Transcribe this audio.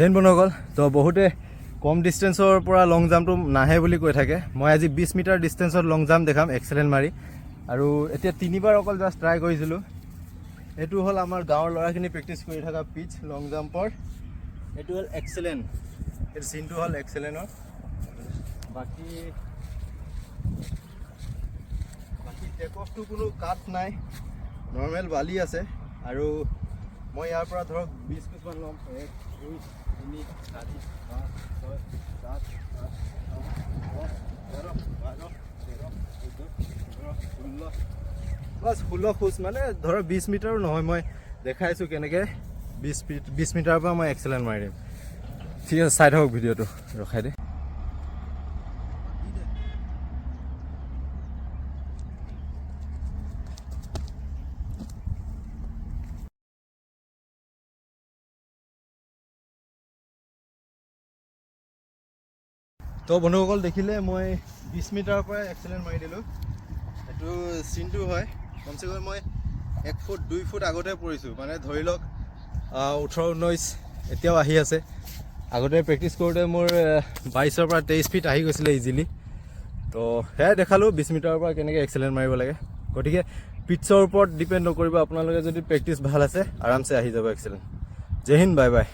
জেন বনগল তো বহুতে কম ডিষ্টেঞ্চৰ পৰা লং জাম্পটো নাহে বুলি কৈ থাকে। মই আজি 20 মিটাৰ ডিষ্টেঞ্চত লং জাম্প দেখাম এক্সেলেণ্ট মাৰি। আৰু এতিয়া 3বাৰ অকল জাষ্ট ট্ৰাই কৰিছিলোঁ। এইটো হ'ল আমাৰ গাঁৱৰ ল'ৰাখিনি প্ৰেক্টিছ কৰি থকা পিচ লং জাম্পৰ। এইটো হ'ল এক্সেলেণ্ট, এইটো চিনটো হ'ল এক্সেলেণ্টৰ। বাকী টেক অফটো কোনো কাট নাই, নৰ্মেল বালি আছে। আৰু মই ইয়াৰ পৰা ধৰক 20 ফুটমান ল'ম। 1 2 3 4 5 6 7 8 16 খোজ মানে ধৰক 20 মিটাৰো নহয়। মই দেখাইছোঁ কেনেকৈ 20 মিটাৰৰ পৰা মই এক্সেলেণ্ট মাৰি দিম। ঠিক আছে, চাই থাকক ভিডিঅ'টো, ৰখাই দে। তো বন্ধুসকল দেখিলে মই 20 মিটাৰৰ পৰা এক্সেলেণ্ট মাৰি দিলোঁ। এইটো চিনটো হয়। কমচে কম মই 1 ফুট 2 ফুট আগতে পৰিছোঁ, মানে ধৰি লওক 18 19 এতিয়াও আহি আছে। আগতে প্ৰেক্টিছ কৰোঁতে মোৰ 22ৰ পৰা 23 ফিট আহি গৈছিলে ইজিলি। তো সেয়াই দেখালোঁ 20 মিটাৰৰ পৰা কেনেকৈ এক্সেলেণ্ট মাৰিব লাগে। গতিকে পিটছৰ ওপৰত ডিপেণ্ড নকৰিব, আপোনালোকে যদি প্ৰেক্টিছ ভাল আছে আৰামছে আহি যাব এক্সেলেণ্ট। জয় হিন্দ, বাই বাই।